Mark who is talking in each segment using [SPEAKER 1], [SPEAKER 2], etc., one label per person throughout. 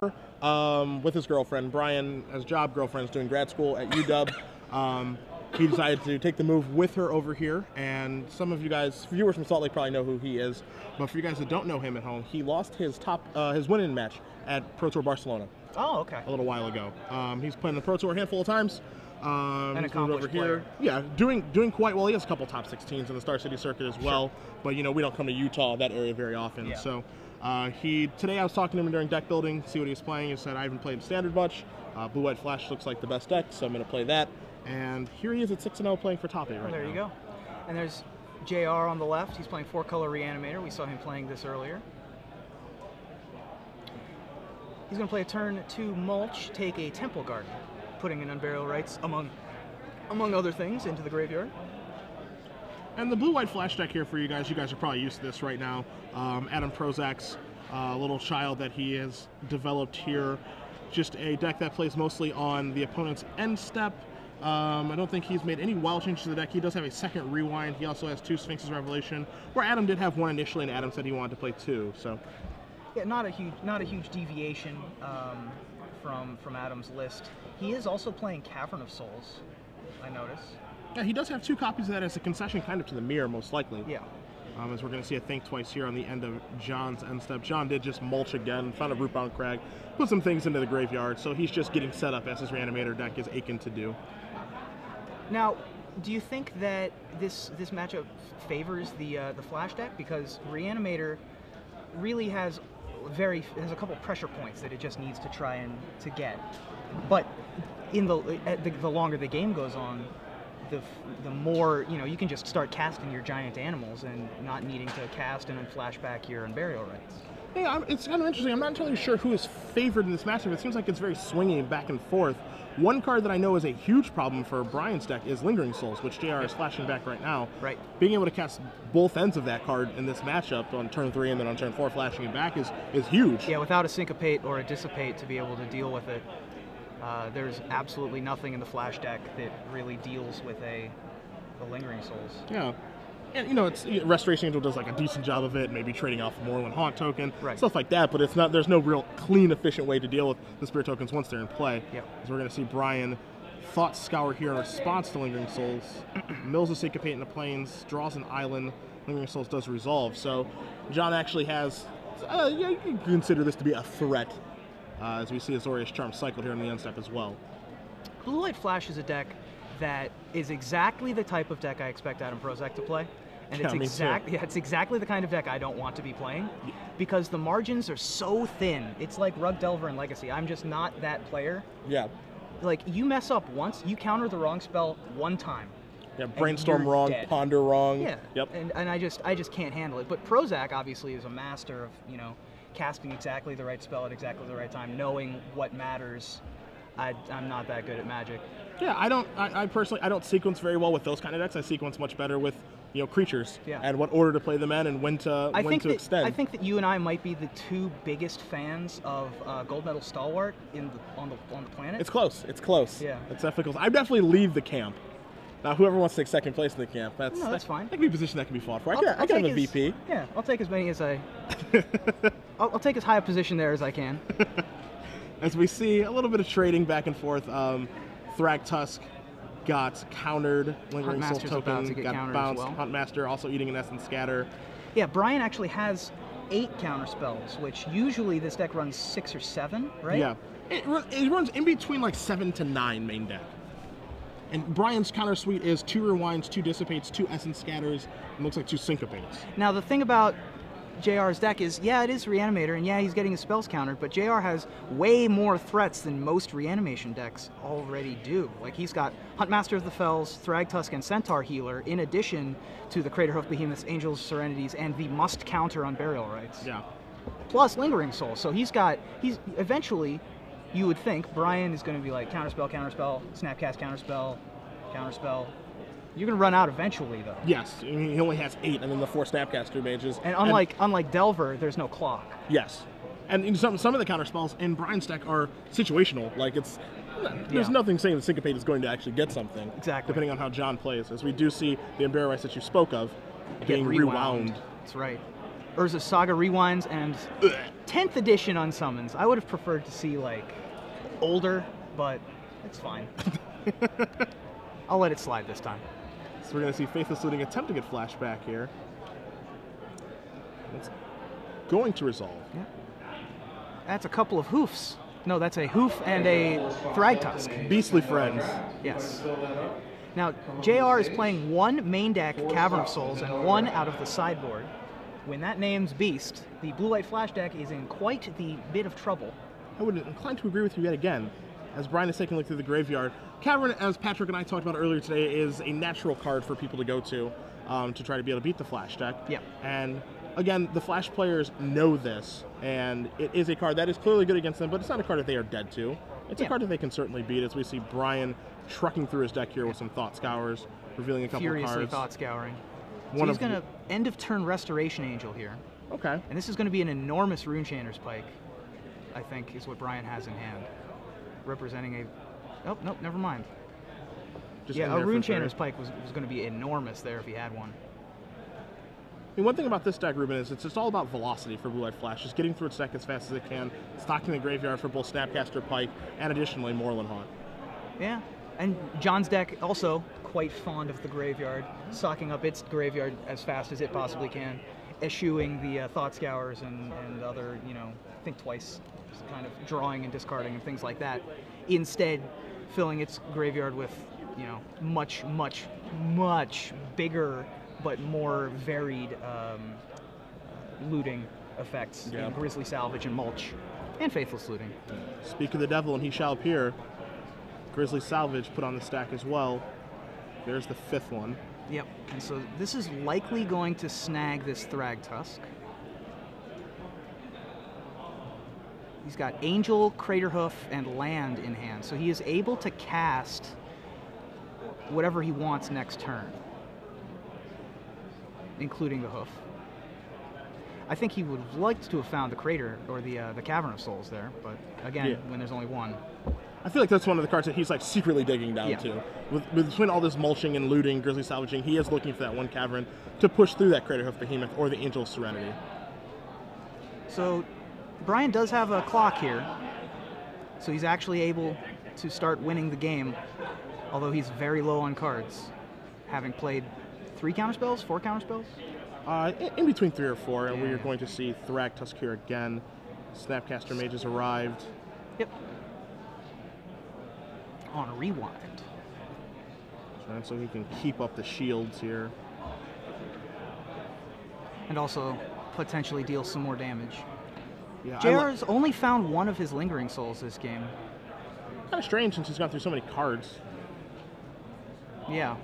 [SPEAKER 1] with his girlfriend. Bryan, as job girlfriend, is doing grad school at UW. He decided to take the move with her over here, and some of you guys, viewers from Salt Lake, probably know who he is. But for you guys that don't know him at home, he lost his win-in match at Pro Tour Barcelona.
[SPEAKER 2] Oh, okay.
[SPEAKER 1] A little while ago. He's playing the Pro Tour a handful of times.
[SPEAKER 2] An accomplished
[SPEAKER 1] over here. Yeah, doing quite well. He has a couple top 16s in the Star City circuit as well. Sure. But you know, we don't come to Utah, that area, very often. Yeah. So today I was talking to him during deck building, see what he was playing. He said, I haven't played Standard much. Blue White Flash looks like the best deck, so I'm going to play that. And here he is at 6-0 playing for top 8 right now.
[SPEAKER 2] There you go. And there's JR on the left. He's playing 4-color Reanimator. We saw him playing this earlier. He's going to play a turn 2 Mulch, take a Temple Garden, putting in Unburial Rites, among other things, into the graveyard.
[SPEAKER 1] And the Blue White Flash deck here for you guys are probably used to this right now. Adam Prozac's little child that he has developed here. Just a deck that plays mostly on the opponent's end step. I don't think he's made any wild changes to the deck. He does have a second Rewind. He also has 2 Sphinx's Revelation, where Adam did have 1 initially, and Adam said he wanted to play 2. So,
[SPEAKER 2] yeah, not a huge deviation from Adam's list. He is also playing Cavern of Souls, I notice.
[SPEAKER 1] Yeah, he does have 2 copies of that as a concession, kind of to the mirror, most likely.
[SPEAKER 2] Yeah.
[SPEAKER 1] As we're going to see a Think Twice here on the end of John's end step. John did just mulch again, found a Rootbound Crag, put some things into the graveyard, so he's just getting set up as his Reanimator deck is aching to do.
[SPEAKER 2] Now, do you think that this matchup favors the Flash deck? Because Reanimator really has a couple pressure points that it just needs to try and to get. But in the longer the game goes on, the more, you know, you can just start casting your giant animals and not needing to cast and then flash back your Unburial Rites.
[SPEAKER 1] Yeah, it's kind of interesting. I'm not entirely sure who is favored in this matchup. It seems like it's very swingy back and forth. One card that I know is a huge problem for Bryan's deck is Lingering Souls, which JR is flashing back right now.
[SPEAKER 2] Right.
[SPEAKER 1] Being able to cast both ends of that card in this matchup on turn 3 and then on turn 4 flashing it back is huge.
[SPEAKER 2] Yeah, without a Syncopate or a Dissipate to be able to deal with it, there's absolutely nothing in the Flash deck that really deals with the Lingering Souls.
[SPEAKER 1] Yeah. And, you know, Restoration Angel does like a decent job of it, maybe trading off Morrowind Haunt token,
[SPEAKER 2] right,
[SPEAKER 1] stuff like that, but there's no real clean, efficient way to deal with the Spirit tokens once they're in play.
[SPEAKER 2] Yep.
[SPEAKER 1] So we're going to see Bryan Thought Scour here in response to Lingering Souls, mills a Syncopate in the Plains, draws an island, Lingering Souls does resolve. So John actually has, yeah, you can consider this to be a threat, as we see Azorius Charm cycled here in the end step as well.
[SPEAKER 2] Blue White Flash is a deck that is exactly the type of deck I expect Adam Prozac to play. And it's exactly the kind of deck I don't want to be playing, because the margins are so thin. It's like Rug Delver and Legacy. I'm just not that player.
[SPEAKER 1] Yeah.
[SPEAKER 2] Like, you mess up once, you counter the wrong spell one time.
[SPEAKER 1] Yeah, Brainstorm wrong,
[SPEAKER 2] dead.
[SPEAKER 1] Ponder wrong.
[SPEAKER 2] Yeah.
[SPEAKER 1] Yep.
[SPEAKER 2] And I just can't handle it. But Prozac obviously is a master of, you know, casting exactly the right spell at exactly the right time, knowing what matters. I'm not that good at Magic.
[SPEAKER 1] Yeah, I personally don't sequence very well with those kind of decks. I sequence much better with, you know, creatures,
[SPEAKER 2] yeah,
[SPEAKER 1] and what order to play them in and when to extend.
[SPEAKER 2] I think that you and I might be the 2 biggest fans of Gold Medal Stalwart on the planet.
[SPEAKER 1] It's close. It's close.
[SPEAKER 2] Yeah.
[SPEAKER 1] It's definitely close. I definitely leave the camp. Now, whoever wants to take second place in the camp, that's
[SPEAKER 2] fine.
[SPEAKER 1] That can be a position that can be fought for. I can have a VP.
[SPEAKER 2] Yeah, I'll take as many as I'll take as high a position there as I can.
[SPEAKER 1] As we see a little bit of trading back and forth, Thragtusk got countered, Lingering Soul token got bounced. Well. Huntmaster also eating an Essence Scatter.
[SPEAKER 2] Yeah, Bryan actually has 8 counter spells, which usually this deck runs 6 or 7, right?
[SPEAKER 1] Yeah, it runs in between like 7 to 9 main deck. And Bryan's counter suite is 2 Rewinds, 2 Dissipates, 2 Essence Scatters, and looks like 2 Syncopates.
[SPEAKER 2] Now the thing about JR's deck is, yeah, it is Reanimator, and yeah, he's getting his spells countered, but JR has way more threats than most Reanimation decks already do. Like, he's got Huntmaster of the Fells, Thragtusk, and Centaur Healer, in addition to the Craterhoof Behemoths, Angels, Serenities, and the must-counter Unburial Rites.
[SPEAKER 1] Yeah.
[SPEAKER 2] Plus Lingering Soul. So he's eventually, you would think, Bryan is going to be like, counterspell, Snapcast, counterspell. You're going to run out eventually, though.
[SPEAKER 1] Yes, I mean, he only has 8, and then the 4 Snapcaster mages.
[SPEAKER 2] And unlike Delver, there's no clock.
[SPEAKER 1] Yes, and some of the counter spells in Bryan's deck are situational. Like, there's nothing saying the Syncopate is going to actually get something.
[SPEAKER 2] Exactly.
[SPEAKER 1] Depending on how John plays, as we do see the Unburial Rites that you spoke of being rewound.
[SPEAKER 2] That's right. Urza's Saga rewinds and 10th edition unsummons. I would have preferred to see, like, older, but it's fine. I'll let it slide this time.
[SPEAKER 1] So we're going to see Faithless Looting attempt to get flashback here. It's going to resolve.
[SPEAKER 2] Yeah. That's a couple of hoofs. No, that's a hoof and a Thragtusk.
[SPEAKER 1] Beastly friends.
[SPEAKER 2] Yes. Now, JR is playing one main deck Cavern of Souls and one out of the sideboard. When that name's Beast, the blue-white flash deck is in quite the bit of trouble.
[SPEAKER 1] I would incline to agree with you yet again. As Bryan is taking a look through the graveyard, Cavern, as Patrick and I talked about earlier today, is a natural card for people to go to try to be able to beat the flash deck.
[SPEAKER 2] Yeah.
[SPEAKER 1] And again, the flash players know this, and it is a card that is clearly good against them, but it's not a card that they are dead to. It's a card that they can certainly beat, as we see Bryan trucking through his deck here with some Thought Scours, revealing a couple of cards.
[SPEAKER 2] Furiously Thought Scouring. So he's going to end of turn Restoration Angel here.
[SPEAKER 1] Okay.
[SPEAKER 2] And this is going to be an enormous Runechanter's Pike, I think, is what Bryan has in hand. Representing a... Oh, nope, never mind.
[SPEAKER 1] Just
[SPEAKER 2] yeah, a Runechanter's Pike was going to be enormous there if he had one.
[SPEAKER 1] I mean, one thing about this deck, Ruben, is it's just all about velocity for Blue White Flash, just getting through its deck as fast as it can, stocking the graveyard for both Snapcaster Pike and additionally Moorland Haunt.
[SPEAKER 2] Yeah, and John's deck also quite fond of the graveyard, stocking up its graveyard as fast as it possibly can, eschewing the Thought Scours and other, you know, think twice, just kind of drawing and discarding and things like that. Instead, filling its graveyard with, you know, much, much, much bigger but more varied looting effects in Grisly Salvage and Mulch, and Faithless Looting.
[SPEAKER 1] Speak of the devil and he shall appear. Grisly Salvage put on the stack as well. There's the fifth one.
[SPEAKER 2] Yep, and so this is likely going to snag this Thragtusk. He's got Angel, Craterhoof, and Land in hand, so he is able to cast whatever he wants next turn, including the Hoof. I think he would have liked to have found the Crater or the Cavern of Souls there, but again, when there's only one.
[SPEAKER 1] I feel like that's one of the cards that he's like secretly digging down to. Between all this mulching and looting, Grisly Salvaging, he is looking for that one Cavern to push through that Craterhoof Behemoth or the Angel of Serenity.
[SPEAKER 2] So Bryan does have a clock here, so he's actually able to start winning the game, although he's very low on cards, having played 3 counterspells, 4 counterspells?
[SPEAKER 1] In between 3 or 4, and we are going to see Thragtusk here again. Snapcaster Mage has arrived.
[SPEAKER 2] Yep. On a rewind.
[SPEAKER 1] And so he can keep up the shields here.
[SPEAKER 2] And also potentially deal some more damage.
[SPEAKER 1] Yeah,
[SPEAKER 2] JR's only found one of his Lingering Souls this game.
[SPEAKER 1] Kind of strange since he's gone through so many cards.
[SPEAKER 2] Yeah.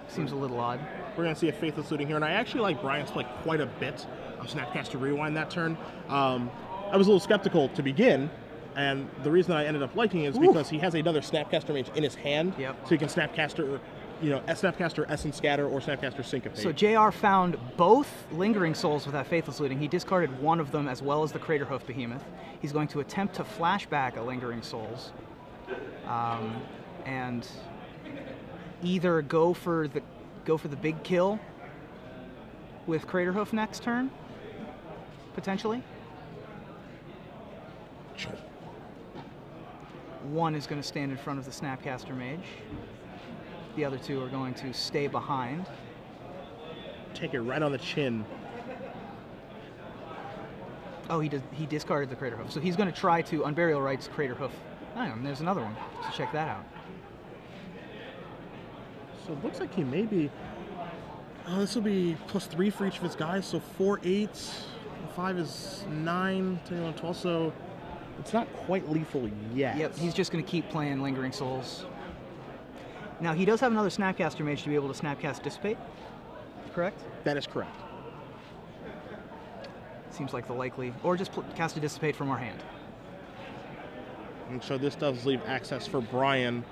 [SPEAKER 2] Seems a little odd.
[SPEAKER 1] We're going to see a Faithless Looting here, and I actually like Bryan's play quite a bit of Snapcaster Rewind that turn. I was a little skeptical to begin, and the reason I ended up liking it is because he has another Snapcaster Mage in his hand, so he can Snapcaster, you know, Snapcaster Essence Scatter or Snapcaster Syncopate.
[SPEAKER 2] So JR found both Lingering Souls with that Faithless Looting. He discarded one of them as well as the Craterhoof Behemoth. He's going to attempt to flashback a Lingering Souls, and either go for the big kill with Craterhoof next turn, potentially.
[SPEAKER 1] Sure.
[SPEAKER 2] One is going to stand in front of the Snapcaster Mage. The other 2 are going to stay behind.
[SPEAKER 1] Take it right on the chin.
[SPEAKER 2] Oh, he discarded the Craterhoof. So he's going to try to Unburial Rites Craterhoof. Oh, and there's another one. So check that out.
[SPEAKER 1] So it looks like he may be... this will be +3 for each of his guys, so 4, 8. 5 is 9, 10, 11, 12, so it's not quite lethal yet.
[SPEAKER 2] Yep, he's just going to keep playing Lingering Souls. Now, he does have another Snapcaster Mage to be able to Snapcast Dissipate, correct?
[SPEAKER 1] That is correct.
[SPEAKER 2] Seems like the likely... Or just cast a Dissipate from our hand.
[SPEAKER 1] And so this does leave access for Bryan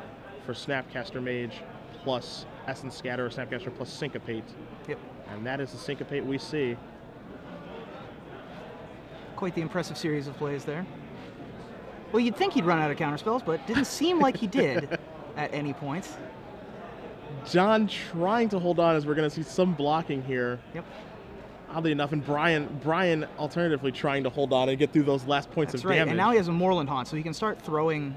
[SPEAKER 1] for Snapcaster Mage plus Essence Scatter or Snapcaster plus Syncopate.
[SPEAKER 2] Yep.
[SPEAKER 1] And that is the Syncopate we see.
[SPEAKER 2] Quite the impressive series of plays there. Well, you'd think he'd run out of counterspells, but didn't seem like he did at any point.
[SPEAKER 1] John trying to hold on as we're going to see some blocking here.
[SPEAKER 2] Yep.
[SPEAKER 1] Oddly enough, and Bryan alternatively trying to hold on and get through those last points
[SPEAKER 2] That's
[SPEAKER 1] of
[SPEAKER 2] right.
[SPEAKER 1] damage.
[SPEAKER 2] And now he has a Moreland Haunt, so he can start throwing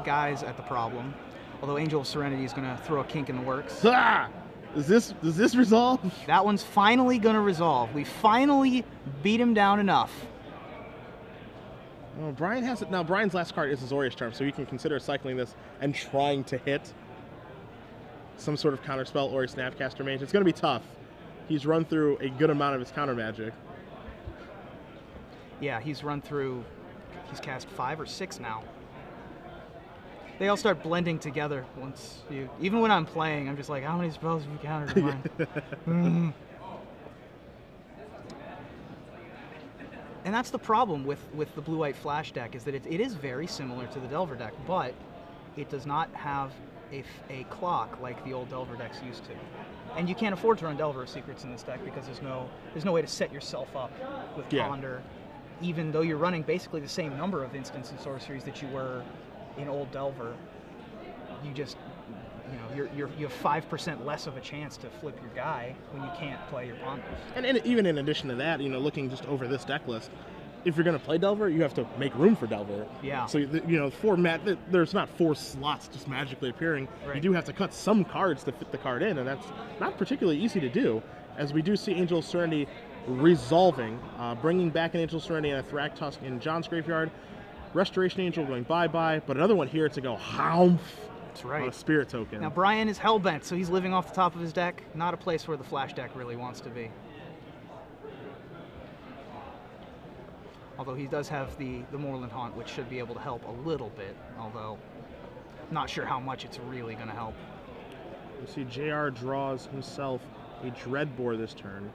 [SPEAKER 2] guys at the problem. Although Angel of Serenity is going to throw a kink in the works.
[SPEAKER 1] Ah! Does this resolve?
[SPEAKER 2] That one's finally going to resolve. We finally beat him down enough.
[SPEAKER 1] Well, Bryan has it now. Bryan's last card is Azorius Charm, so he can consider cycling this and trying to hit some sort of counterspell or a Snapcaster Mage. It's going to be tough. He's run through a good amount of his counter magic.
[SPEAKER 2] Yeah, he's cast 5 or 6 now. They all start blending together once you. Even when I'm playing, I'm just like, how many spells have you countered in mine? And that's the problem with the blue-white flash deck, is that it is very similar to the Delver deck, but it does not have a clock like the old Delver decks used to. And you can't afford to run Delver of Secrets in this deck because there's no way to set yourself up with Ponder, even though you're running basically the same number of instants and sorceries that you were in old Delver. You just, you have 5% less of a chance to flip your guy when you can't play your Ponders.
[SPEAKER 1] And even in addition to that, looking just over this deck list, if you're going to play Delver, you have to make room for Delver.
[SPEAKER 2] Yeah.
[SPEAKER 1] So, there's not 4 slots just magically appearing.
[SPEAKER 2] Right.
[SPEAKER 1] You do have to cut some cards to fit the card in, and that's not particularly easy to do, as we do see Angel of Serenity resolving, bringing back an Angel of Serenity and a Thragtusk in John's graveyard. Restoration Angel going bye-bye, but another one here to go Hamph.
[SPEAKER 2] That's right.
[SPEAKER 1] On a Spirit token.
[SPEAKER 2] Now, Bryan is hellbent, so he's living off the top of his deck. Not a place where the flash deck really wants to be. Although he does have the Moreland Haunt, which should be able to help a little bit, although not sure how much it's really going to help.
[SPEAKER 1] You see JR draws himself a Dreadbore this turn.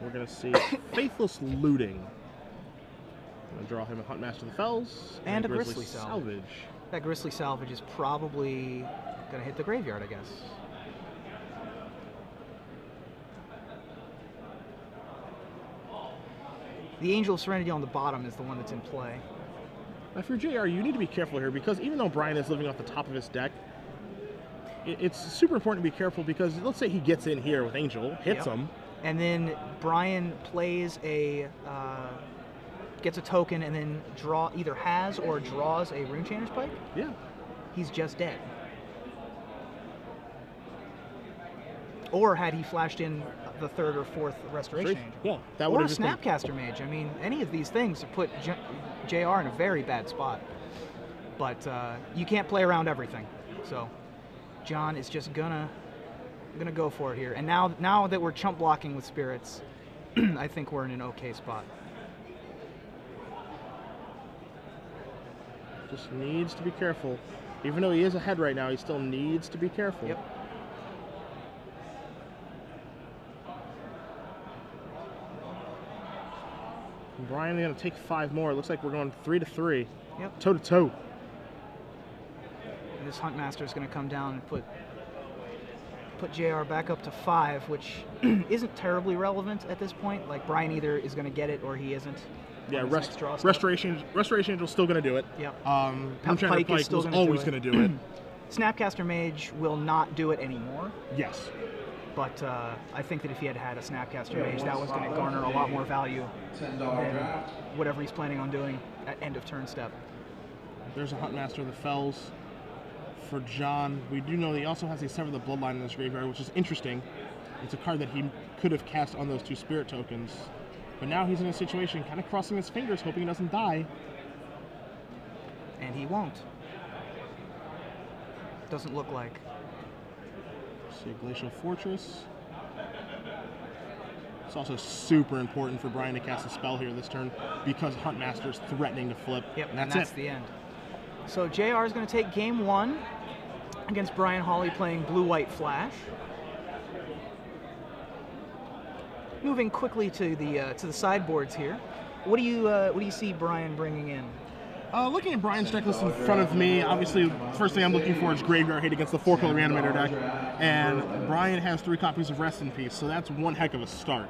[SPEAKER 1] We're going to see Faithless Looting. I'm going to draw him a Huntmaster of the Fells.
[SPEAKER 2] And a Grisly Salvage. That Grisly Salvage is probably going to hit the graveyard, I guess. The Angel of Serenity on the bottom is the one that's in play.
[SPEAKER 1] Now, if you're JR, you need to be careful here, because even though Bryan is living off the top of his deck, it's super important to be careful, because let's say he gets in here with Angel, hits him.
[SPEAKER 2] And then Bryan plays gets a token and then either has or draws a Runechainer's Pike.
[SPEAKER 1] Yeah.
[SPEAKER 2] He's just dead. Or had he flashed in the 3rd or 4th Restoration Angel.
[SPEAKER 1] Yeah, that
[SPEAKER 2] or
[SPEAKER 1] would
[SPEAKER 2] a Snapcaster Mage. I mean, any of these things put JR in a very bad spot. But you can't play around everything. So John is just gonna go for it here. And now that we're chump blocking with spirits, I think we're in an okay spot.
[SPEAKER 1] Just needs to be careful. Even though he is ahead right now, he still needs to be careful.
[SPEAKER 2] Yep.
[SPEAKER 1] And Bryan going to take 5 more. It looks like we're going 3-3.
[SPEAKER 2] Yep.
[SPEAKER 1] Toe to toe.
[SPEAKER 2] And this Huntmaster is going to come down and put JR back up to 5, which isn't terribly relevant at this point. Like, Bryan either is going to get it or he isn't.
[SPEAKER 1] Yeah, Restoration Angel's still going to do it.
[SPEAKER 2] Yep.
[SPEAKER 1] Pike was always going to do it.
[SPEAKER 2] Snapcaster Mage will not do it anymore.
[SPEAKER 1] Yes.
[SPEAKER 2] But I think that if he had had a Snapcaster Mage, that was going to garner a lot more value than whatever he's planning on doing at end of turn step.
[SPEAKER 1] There's a Huntmaster of the Fells for John. We do know that he also has a Sever the Bloodline in his graveyard, which is interesting. It's a card that he could have cast on those 2 Spirit tokens. But now he's in a situation, kind of crossing his fingers, hoping he doesn't die.
[SPEAKER 2] And he won't. Doesn't look like.
[SPEAKER 1] See, Glacial Fortress. It's also super important for Bryan to cast a spell here this turn, because Huntmaster's threatening to flip.
[SPEAKER 2] Yep,
[SPEAKER 1] and that's
[SPEAKER 2] the end. So JR is going to take game 1 against Bryan Hawley playing Blue-White Flash. Moving quickly to the sideboards here. What do you see Bryan bringing in?
[SPEAKER 1] Looking at Bryan's deck list in front of me, obviously, first thing I'm looking for is Graveyard Hate against the 4-color Reanimator deck, and Bryan has 3 copies of Rest in Peace, so that's one heck of a start.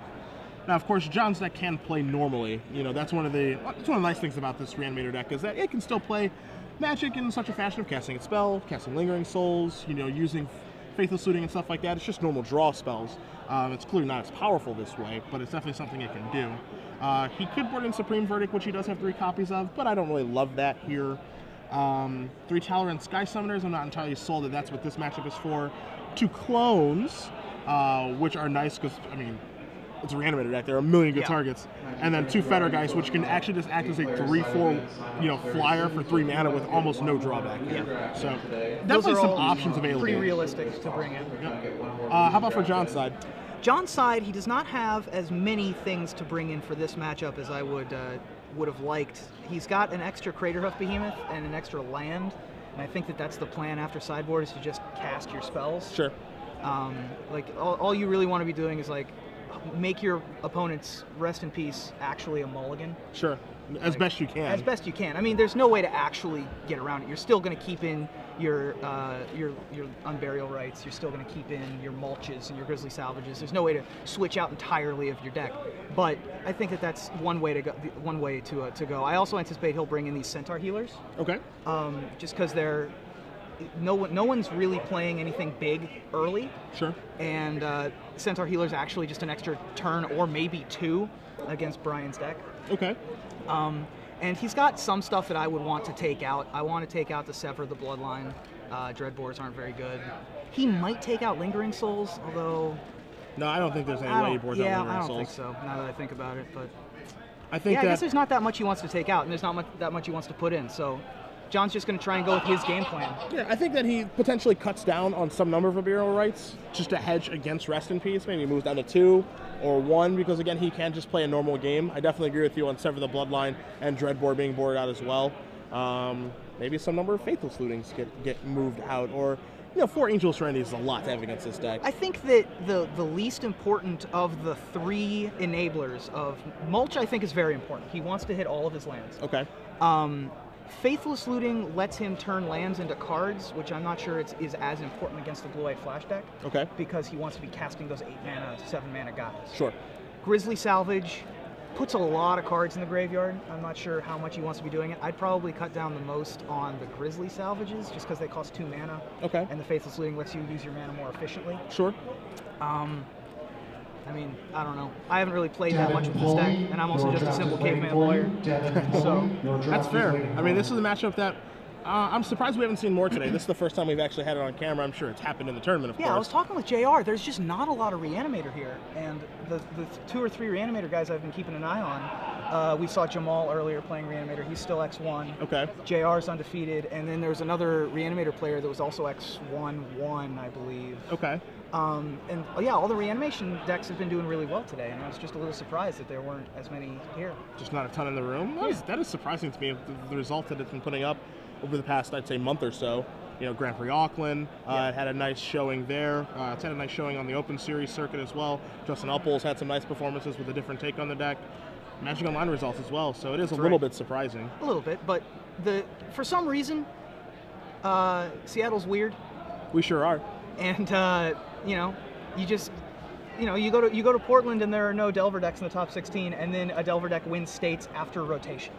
[SPEAKER 1] Now, of course, John's deck can play normally. That's one of the nice things about this Reanimator deck, is that it can still play Magic in such a fashion of casting a spell, casting Lingering Souls, using Faithless Looting and stuff like that. It's just normal draw spells. It's clearly not as powerful this way, but it's definitely something it can do. He could board in Supreme Verdict, which he does have 3 copies of, but I don't really love that here. 3 Talon Sky Summoners, I'm not entirely sold that that's what this matchup is for. 2 Clones, which are nice because, I mean, it's a reanimator deck. There are a million good targets. And then 2 Fetter Guys, which can actually just act as a 3/4, flyer for 3 mana with almost no drawback. Yeah. So definitely some options available.
[SPEAKER 2] Pretty realistic to bring in.
[SPEAKER 1] Yep. How about for John's side?
[SPEAKER 2] John's side, he does not have as many things to bring in for this matchup as I would have liked. He's got an extra Craterhoof Behemoth and an extra land, and I think that that's the plan after sideboard is to just cast your spells.
[SPEAKER 1] Sure.
[SPEAKER 2] Like all you really want to be doing is like make your opponent's rest in peace actually a mulligan.
[SPEAKER 1] Sure. As best you can.
[SPEAKER 2] As best you can. I mean, there's no way to actually get around it. You're still going to keep in your Unburial Rights. You're still going to keep in your Mulches and your Grizzly Salvages. There's no way to switch out entirely of your deck. But I think that that's one way to go. One way to go. I also anticipate he'll bring in these Centaur Healers.
[SPEAKER 1] Okay.
[SPEAKER 2] Just because they're no one's really playing anything big early.
[SPEAKER 1] Sure.
[SPEAKER 2] And Centaur Healer's actually just an extra turn or maybe 2 against Bryan's deck.
[SPEAKER 1] Okay.
[SPEAKER 2] And he's got some stuff that I would want to take out. I want to take out the Sever the Bloodline. Dreadbores aren't very good. He might take out Lingering Souls, although...
[SPEAKER 1] No, I don't think there's any way he boards out Lingering Souls.
[SPEAKER 2] Yeah, I don't think so, now that I think about it. But
[SPEAKER 1] I think
[SPEAKER 2] I guess there's not that much he wants to take out, and there's not that much he wants to put in, so... John's just going to try and go with his game plan.
[SPEAKER 1] Yeah, I think that he potentially cuts down on some number of Imperial Rights just to hedge against Rest in Peace. Maybe he moves down to 2 or 1 because, again, he can just play a normal game. I definitely agree with you on Sever the Bloodline and Dreadbore being boarded out as well. Maybe some number of Faithless Lootings get moved out, or 4 Angel Serenities is a lot to have against this deck.
[SPEAKER 2] I think that the least important of the 3 enablers of Mulch, I think, is very important. He wants to hit all of his lands.
[SPEAKER 1] Okay.
[SPEAKER 2] Faithless Looting lets him turn lands into cards, which I'm not sure is as important against the Blue-White Flash deck.
[SPEAKER 1] Okay.
[SPEAKER 2] Because he wants to be casting those 8 mana, 7 mana guys.
[SPEAKER 1] Sure.
[SPEAKER 2] Grizzly Salvage puts a lot of cards in the graveyard. I'm not sure how much he wants to be doing it. I'd probably cut down the most on the Grizzly Salvages, just because they cost 2 mana.
[SPEAKER 1] Okay.
[SPEAKER 2] And the Faithless Looting lets you use your mana more efficiently.
[SPEAKER 1] Sure.
[SPEAKER 2] I mean, I don't know. I haven't really played that much with this deck, and I'm also just a simple caveman player. So
[SPEAKER 1] that's fair. I mean, this is a matchup that I'm surprised we haven't seen more today. This is the first time we've actually had it on camera. I'm sure it's happened in the tournament, of course.
[SPEAKER 2] Yeah, I was talking with JR. There's just not a lot of Reanimator here, and the 2 or 3 Reanimator guys I've been keeping an eye on. We saw Jamal earlier playing Reanimator. He's still X1.
[SPEAKER 1] Okay.
[SPEAKER 2] JR's undefeated, and then there's another Reanimator player that was also X1-1, I believe.
[SPEAKER 1] Okay.
[SPEAKER 2] And yeah, all the reanimation decks have been doing really well today, and I was just a little surprised that there weren't as many here.
[SPEAKER 1] Just not a ton in the room? That is surprising to me, the result that it's been putting up over the past, I'd say, month or so. Grand Prix Auckland had a nice showing there. It's had a nice showing on the Open Series circuit as well. Justin Upples had some nice performances with a different take on the deck. Magic Online results as well, so it is a little bit surprising.
[SPEAKER 2] A little bit, but for some reason, Seattle's weird.
[SPEAKER 1] We sure are.
[SPEAKER 2] And you go to Portland and there are no Delver decks in the top 16, and then a Delver deck wins states after rotation.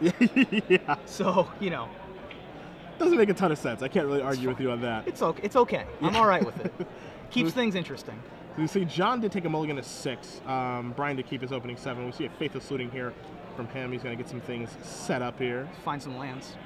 [SPEAKER 1] Yeah.
[SPEAKER 2] So
[SPEAKER 1] doesn't make a ton of sense. I can't really argue with you on that.
[SPEAKER 2] It's okay. It's okay. I'm all right with it. Keeps things interesting.
[SPEAKER 1] So you see, John did take a mulligan to 6. Bryan to keep his opening 7. We see a Faithless Looting here from him. He's going to get some things set up here.
[SPEAKER 2] Find some lands.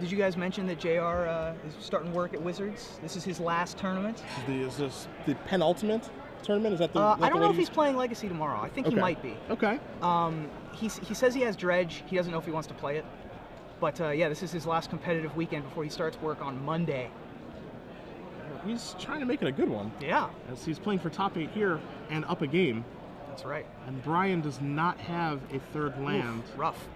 [SPEAKER 2] Did you guys mention that JR is starting work at Wizards? This is his last tournament.
[SPEAKER 1] Is this the penultimate tournament? Is that the?
[SPEAKER 2] I don't know if he's playing Legacy tomorrow. I think he might be.
[SPEAKER 1] Okay.
[SPEAKER 2] He says he has Dredge. He doesn't know if he wants to play it. But yeah, this is his last competitive weekend before he starts work on Monday.
[SPEAKER 1] He's trying to make it a good one.
[SPEAKER 2] Yeah.
[SPEAKER 1] As he's playing for top 8 here and up a game.
[SPEAKER 2] That's right.
[SPEAKER 1] And Bryan does not have a third land.
[SPEAKER 2] Oof, rough.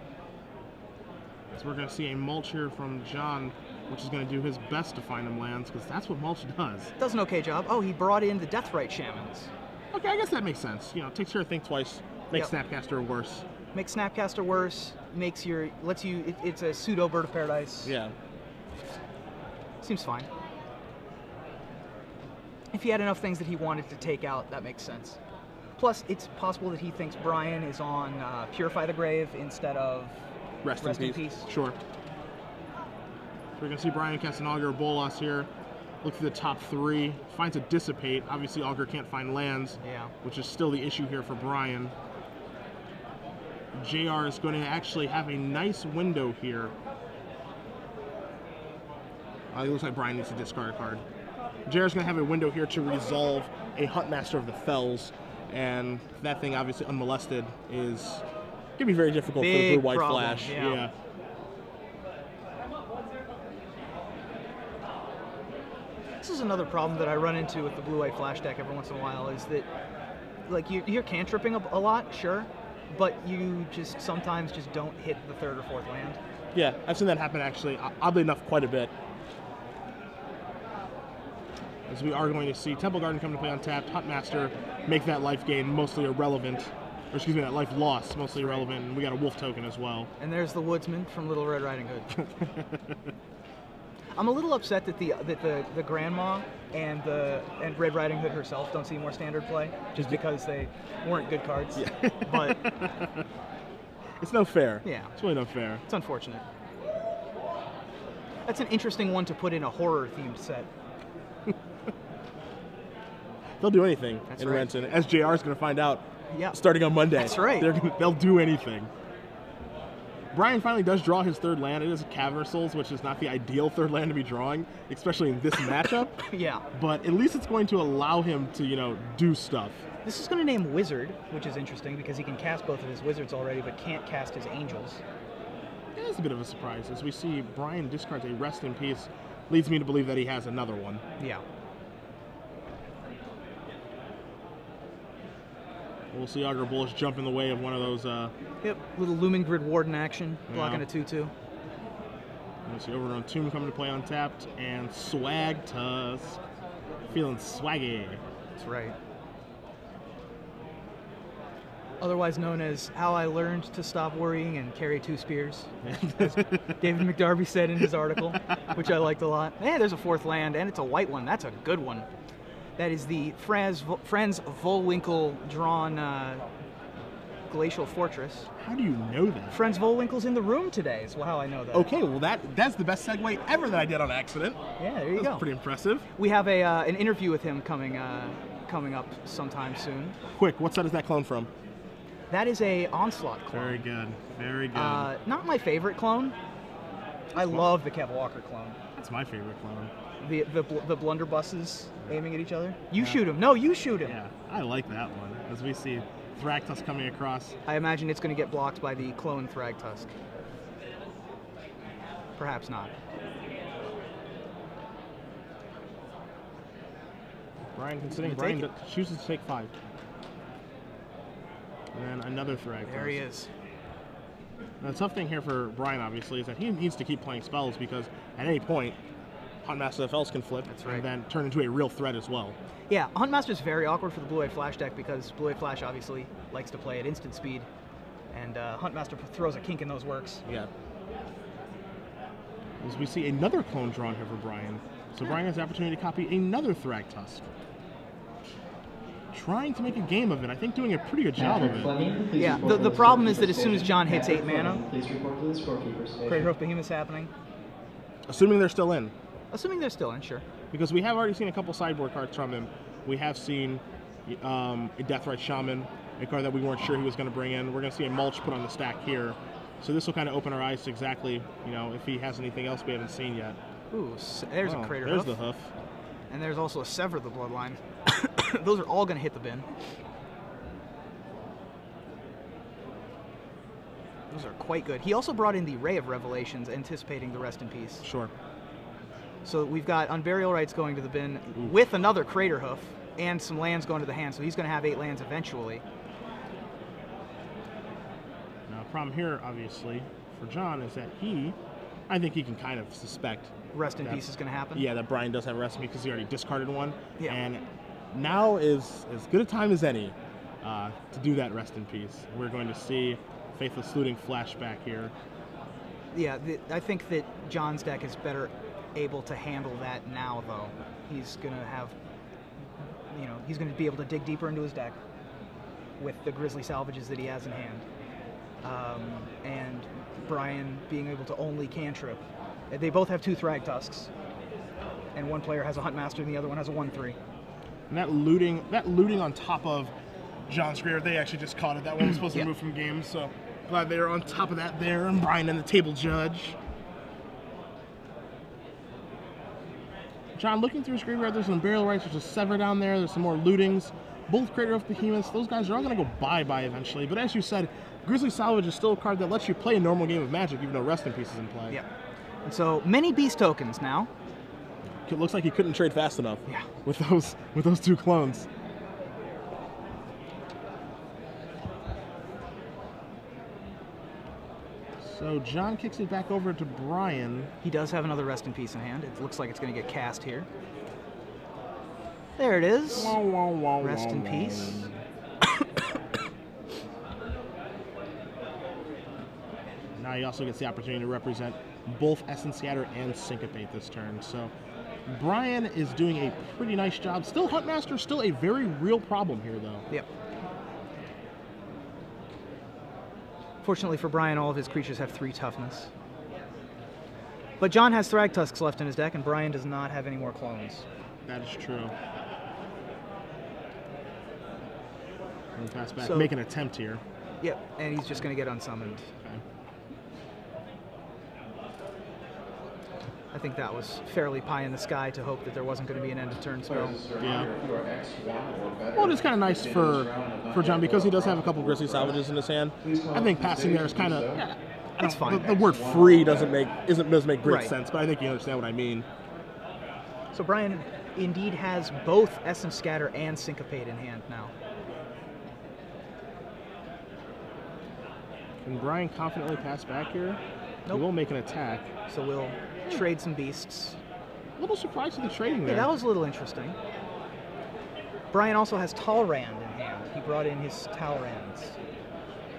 [SPEAKER 1] So we're going to see a mulch here from John, which is going to do his best to find him lands, because that's what mulch does.
[SPEAKER 2] Does an okay job. Oh, he brought in the Deathrite Shamans.
[SPEAKER 1] Okay, I guess that makes sense. Takes care of Think Twice, makes Snapcaster worse.
[SPEAKER 2] Makes Snapcaster worse, it's a pseudo Bird of Paradise.
[SPEAKER 1] Yeah.
[SPEAKER 2] Seems fine. If he had enough things that he wanted to take out, that makes sense. Plus, it's possible that he thinks Bryan is on Purify the Grave instead of Rest in Peace.
[SPEAKER 1] Sure. we're going to see Bryan cast an Augur Bolas here. Look through the top 3. Finds a Dissipate. Obviously, Augur can't find lands, which is still the issue here for Bryan. JR is going to actually have a nice window here. It looks like Bryan needs to discard a card. JR is going to have a window here to resolve a Huntmaster of the Fells, and that thing, obviously unmolested, is going to be very difficult for the blue-white flash. Yeah.
[SPEAKER 2] This is another problem that I run into with the blue-white flash deck every once in a while, is that, like, you're cantripping a lot, sure, but you just sometimes just don't hit the 3rd or 4th land.
[SPEAKER 1] Yeah, I've seen that happen, actually, oddly enough, quite a bit. As we are going to see Temple Garden come to play untapped, Huntmaster make that life gain mostly irrelevant, or excuse me, that life loss mostly irrelevant, and we got a wolf token as well.
[SPEAKER 2] And there's the Woodsman from Little Red Riding Hood. I'm a little upset that the Grandma and Red Riding Hood herself don't see more standard play, just because they weren't good cards. Yeah. But
[SPEAKER 1] it's no fair.
[SPEAKER 2] Yeah,
[SPEAKER 1] it's really no fair.
[SPEAKER 2] It's unfortunate. That's an interesting one to put in a horror-themed set.
[SPEAKER 1] They'll do anything in
[SPEAKER 2] right.
[SPEAKER 1] Renton, as JR is going to find out
[SPEAKER 2] Yep.
[SPEAKER 1] starting on Monday.
[SPEAKER 2] That's right.
[SPEAKER 1] They'll do anything. Bryan finally does draw his 3rd land. It is Cavern Souls, which is not the ideal 3rd land to be drawing, especially in this matchup.
[SPEAKER 2] Yeah.
[SPEAKER 1] But at least it's going to allow him to, do stuff.
[SPEAKER 2] This is going to name Wizard, which is interesting because he can cast both of his wizards already, but can't cast his angels.
[SPEAKER 1] It is a bit of a surprise, as we see Bryan discards a Rest in Peace. Leads me to believe that he has another one.
[SPEAKER 2] Yeah.
[SPEAKER 1] We'll see Augur Bolas jump in the way of one of those.
[SPEAKER 2] Yep, little Looming Grid Warden action, blocking a 2/2.
[SPEAKER 1] We'll see Overgrown Tomb coming to play untapped, and Swag Tusk. Feeling swaggy.
[SPEAKER 2] That's right. Otherwise known as How I Learned to Stop Worrying and Carry 2 Spears, as David McDarby said in his article, which I liked a lot. Hey, there's a 4th land, and it's a white one. That's a good one. That is the Franz Vollwinkle drawn Glacial Fortress.
[SPEAKER 1] How do you know that?
[SPEAKER 2] Franz Vollwinkle's in the room today, is how I know that.
[SPEAKER 1] Okay, well that's the best segue ever that I did on accident.
[SPEAKER 2] Yeah, there you go.
[SPEAKER 1] That's pretty impressive.
[SPEAKER 2] We have an interview with him coming up sometime soon.
[SPEAKER 1] Quick, what set is that clone from?
[SPEAKER 2] That is a Onslaught clone.
[SPEAKER 1] Very good, very good.
[SPEAKER 2] Not my favorite clone. I love the Kev Walker clone.
[SPEAKER 1] That's my favorite clone.
[SPEAKER 2] The blunderbusses aiming at each other. You shoot him. No, you shoot him.
[SPEAKER 1] Yeah, I like that one. As we see Thragtusk coming across.
[SPEAKER 2] I imagine it's going to get blocked by the clone Thragtusk. Perhaps not.
[SPEAKER 1] Bryan considering Bryan chooses to take 5. And then another Thragtusk.
[SPEAKER 2] There he is.
[SPEAKER 1] Now, the tough thing here for Bryan, obviously, is that he needs to keep playing spells because at any point, Huntmaster of the Fells can flip and then turn into a real threat as well.
[SPEAKER 2] Yeah, Huntmaster's very awkward for the Blue-White Flash deck because Blue-White Flash obviously likes to play at instant speed, and Huntmaster throws a kink in those works.
[SPEAKER 1] Yeah. As we see another clone drawn here for Bryan. So Bryan has the opportunity to copy another Thragtusk. Trying to make a game of it. I think doing a pretty good job of it.
[SPEAKER 2] Yeah, the problem is that as soon as John hits 8 mana, Crater of Behemoth's happening.
[SPEAKER 1] Assuming they're still in.
[SPEAKER 2] Assuming they're still in, sure.
[SPEAKER 1] Because we have already seen a couple sideboard cards from him. We have seen a Deathrite Shaman, a card that we weren't sure he was going to bring in. We're going to see a Mulch put on the stack here. So this will kind of open our eyes to exactly, if he has anything else we haven't seen yet.
[SPEAKER 2] Ooh, there's a Crater
[SPEAKER 1] There's
[SPEAKER 2] Hoof.
[SPEAKER 1] the hoof.
[SPEAKER 2] And there's also a Sever the Bloodline. Those are all going to hit the bin. Those are quite good. He also brought in the Ray of Revelations, anticipating the Rest in Peace.
[SPEAKER 1] Sure.
[SPEAKER 2] So we've got Unburial Rites going to the bin with another Crater Hoof and some lands going to the hand. So he's going to have 8 lands eventually.
[SPEAKER 1] Now, the problem here, obviously, for John is that I think he can kind of suspect
[SPEAKER 2] Rest in Peace is going to happen.
[SPEAKER 1] Yeah, that Bryan does have a Rest in Peace because he already discarded one.
[SPEAKER 2] Yeah.
[SPEAKER 1] And now is as good a time as any to do that Rest in Peace. We're going to see Faithless Looting flashback here.
[SPEAKER 2] Yeah, I think that John's deck is better able to handle that now, though. He's going to have, he's going to be able to dig deeper into his deck with the Grizzly salvages that he has in hand. And Bryan being able to only cantrip They both have 2 Thrag Tusks, and one player has a Huntmaster and the other one has a 1/3.
[SPEAKER 1] And that looting on top of John's Greer, they actually just caught it. That one was supposed to move from game, so glad they were on top of that there. And Bryan and the table judge. John looking through his graveyard, there's some Burial Rites, there's a Sever down there, there's some more lootings. Both Crater of Behemoths, those guys are all going to go bye-bye eventually. But as you said, Grizzly Salvage is still a card that lets you play a normal game of Magic, even though Rest in Peace is in play.
[SPEAKER 2] Yeah. And so many beast tokens now.
[SPEAKER 1] It looks like he couldn't trade fast enough.
[SPEAKER 2] Yeah.
[SPEAKER 1] With those 2 clones. So John kicks it back over to Bryan.
[SPEAKER 2] He does have another Rest in Peace in hand. It looks like it's going to get cast here. There it is. Rest in peace.
[SPEAKER 1] Now he also gets the opportunity to represent both Essence Scatter and Syncopate this turn. So Bryan is doing a pretty nice job. Still Huntmaster, still a very real problem here, though.
[SPEAKER 2] Yep. Fortunately for Bryan, all of his creatures have 3 toughness. But John has Thrag Tusks left in his deck, and Bryan does not have any more clones.
[SPEAKER 1] That is true. And pass back,
[SPEAKER 2] So,
[SPEAKER 1] make an attempt here.
[SPEAKER 2] Yep, and he's just going to get unsummoned.
[SPEAKER 1] Okay.
[SPEAKER 2] I think that was fairly pie in the sky to hope that there wasn't going to be an end of turn spell.
[SPEAKER 1] Yeah. Well, it's kind of nice for John because he does have a couple Grizzly Salvages in his hand. I think passing there is kind of
[SPEAKER 2] It's fine.
[SPEAKER 1] The word "free" doesn't make great
[SPEAKER 2] Right.
[SPEAKER 1] sense, but I think you understand what I mean.
[SPEAKER 2] So Bryan indeed has both Essence Scatter and Syncopate in hand now.
[SPEAKER 1] Can Bryan confidently pass back here?
[SPEAKER 2] Nope.
[SPEAKER 1] He will make an attack.
[SPEAKER 2] So we'll trade some beasts.
[SPEAKER 1] A little surprised with the trading there.
[SPEAKER 2] Yeah, that was a little interesting. Bryan also has Talrand in hand. He brought in his Talrands.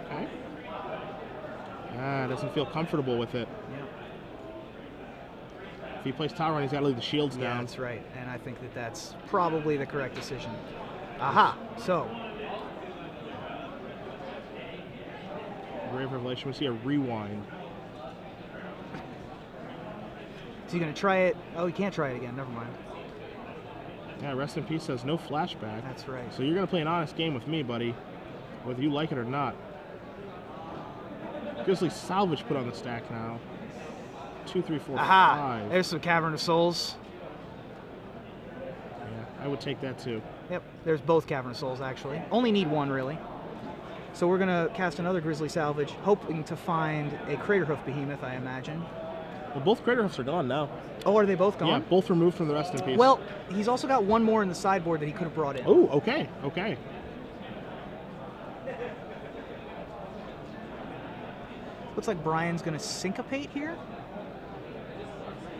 [SPEAKER 1] Okay. Doesn't feel comfortable with it.
[SPEAKER 2] Yeah.
[SPEAKER 1] If he plays Talrand, he's got to leave the shields
[SPEAKER 2] Yeah,
[SPEAKER 1] down.
[SPEAKER 2] that's right. And I think that that's probably the correct decision. Aha! So,
[SPEAKER 1] Grave Revelation. We see a rewind.
[SPEAKER 2] is he going to try it? Oh, he can't try it again. Never mind.
[SPEAKER 1] Yeah, Rest in Peace says no flashback.
[SPEAKER 2] That's right.
[SPEAKER 1] So you're going to play an honest game with me, buddy, whether you like it or not. Grizzly Salvage put on the stack now. 2, 3, 4,
[SPEAKER 2] Aha!
[SPEAKER 1] 5.
[SPEAKER 2] There's some Cavern of Souls.
[SPEAKER 1] Yeah, I would take that too.
[SPEAKER 2] Yep, there's both Cavern of Souls, actually. Only need one, really. So we're going to cast another Grizzly Salvage, hoping to find a Craterhoof Behemoth, I imagine.
[SPEAKER 1] Well, both Crater Hoofs are gone now.
[SPEAKER 2] Oh, are they both gone?
[SPEAKER 1] Yeah, both removed from the Rest in Peace.
[SPEAKER 2] Well, he's also got one more in the sideboard that he could have brought in.
[SPEAKER 1] Oh, okay, okay.
[SPEAKER 2] Looks like Bryan's going to syncopate here.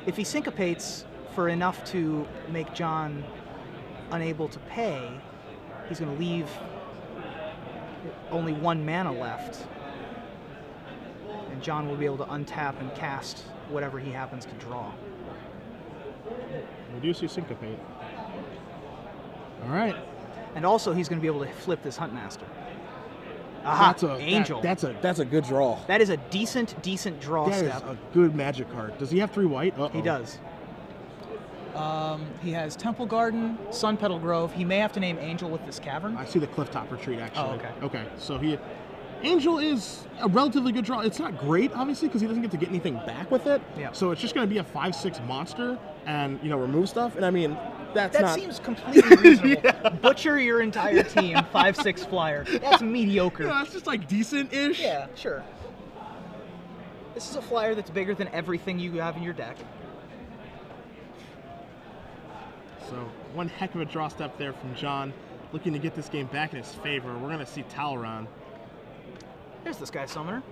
[SPEAKER 2] If he syncopates for enough to make John unable to pay, he's going to leave only 1 mana left. And John will be able to untap and cast whatever he happens to draw.
[SPEAKER 1] We do see Syncopate. All right.
[SPEAKER 2] And also, he's going to be able to flip this Huntmaster. Aha! Angel.
[SPEAKER 1] That's a good draw.
[SPEAKER 2] That is a decent draw
[SPEAKER 1] That is
[SPEAKER 2] step.
[SPEAKER 1] a good Magic card. Does he have 3 white? Uh-oh.
[SPEAKER 2] He does. He has Temple Garden, Sun Petal Grove. He may have to name Angel with this cavern.
[SPEAKER 1] I see the Clifftop Retreat, actually.
[SPEAKER 2] Oh, okay.
[SPEAKER 1] Okay, so Angel is a relatively good draw. It's not great, obviously, because he doesn't get to get anything back with it.
[SPEAKER 2] Yeah.
[SPEAKER 1] So it's just going to be a 5/6 monster and, remove stuff. And I mean, that
[SPEAKER 2] seems completely reasonable. Yeah. Butcher your entire team, 5/6 flyer. That's mediocre.
[SPEAKER 1] Yeah, that's just like decent-ish.
[SPEAKER 2] Yeah, sure. This is a flyer that's bigger than everything you have in your deck.
[SPEAKER 1] So one heck of a draw step there from John, looking to get this game back in his favor. We're going to see Talron.
[SPEAKER 2] There's the Sky Summoner.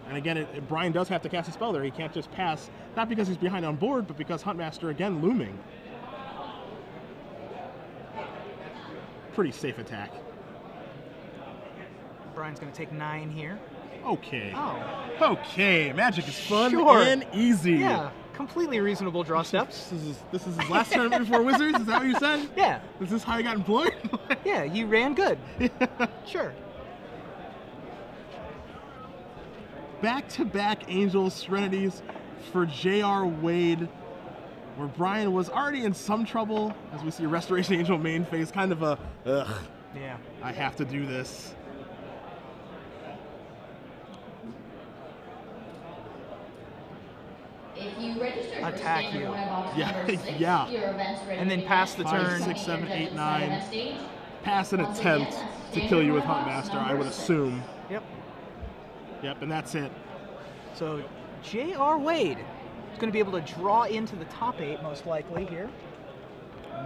[SPEAKER 1] And again, Bryan does have to cast a spell there. He can't just pass, not because he's behind on board, but because Huntmaster, again, looming. Pretty safe attack.
[SPEAKER 2] Bryan's going to take 9 here.
[SPEAKER 1] Okay.
[SPEAKER 2] Oh.
[SPEAKER 1] Okay, Magic is fun
[SPEAKER 2] Sure.
[SPEAKER 1] and easy.
[SPEAKER 2] Yeah, completely reasonable draw steps.
[SPEAKER 1] This is his last tournament before Wizards? Is that what you said?
[SPEAKER 2] Yeah.
[SPEAKER 1] Is this how you got employed?
[SPEAKER 2] Yeah, you ran good. Sure.
[SPEAKER 1] Back-to-back Angels, Serenities, for J.R. Wade, where Bryan was already in some trouble, as we see Restoration Angel main face, kind of a, ugh,
[SPEAKER 2] Yeah.
[SPEAKER 1] I have to do this.
[SPEAKER 3] If you register for
[SPEAKER 2] Attack
[SPEAKER 3] standard
[SPEAKER 2] you.
[SPEAKER 3] order box
[SPEAKER 1] Yeah,
[SPEAKER 3] number 6,
[SPEAKER 1] yeah.
[SPEAKER 3] your event's ready
[SPEAKER 2] And then
[SPEAKER 3] to
[SPEAKER 2] pass the
[SPEAKER 3] begin.
[SPEAKER 2] turn.
[SPEAKER 1] 5, 6, 7, 8,
[SPEAKER 3] Inside
[SPEAKER 1] 9.
[SPEAKER 3] event stage.
[SPEAKER 1] Pass an
[SPEAKER 3] Once
[SPEAKER 1] attempt
[SPEAKER 3] again,
[SPEAKER 1] to
[SPEAKER 3] standard
[SPEAKER 1] kill you with
[SPEAKER 3] order box
[SPEAKER 1] Huntmaster, I
[SPEAKER 3] number
[SPEAKER 1] would
[SPEAKER 3] 6.
[SPEAKER 1] assume.
[SPEAKER 2] Yep.
[SPEAKER 1] Yep, and that's it.
[SPEAKER 2] So J.R. Wade is going to be able to draw into the top 8 most likely here.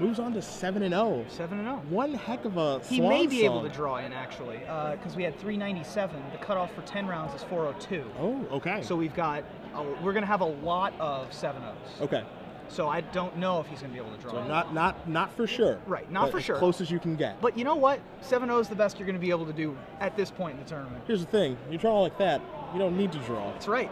[SPEAKER 1] Moves on to 7-0.
[SPEAKER 2] 7-0.
[SPEAKER 1] One heck of a
[SPEAKER 2] He
[SPEAKER 1] swan
[SPEAKER 2] may be able
[SPEAKER 1] song.
[SPEAKER 2] to draw in actually, because we had 397. The cutoff for 10 rounds is 402.
[SPEAKER 1] Oh, okay.
[SPEAKER 2] So we're going to have a lot of 7-0s.
[SPEAKER 1] Okay.
[SPEAKER 2] So I don't know if he's going to be able to draw.
[SPEAKER 1] So not for sure.
[SPEAKER 2] Right, not
[SPEAKER 1] but
[SPEAKER 2] for
[SPEAKER 1] as
[SPEAKER 2] sure.
[SPEAKER 1] close as you can get.
[SPEAKER 2] But you know what? 7-0 is the best you're going to be able to do at this point in the tournament.
[SPEAKER 1] Here's the thing: you draw like that, you don't need to draw.
[SPEAKER 2] That's right.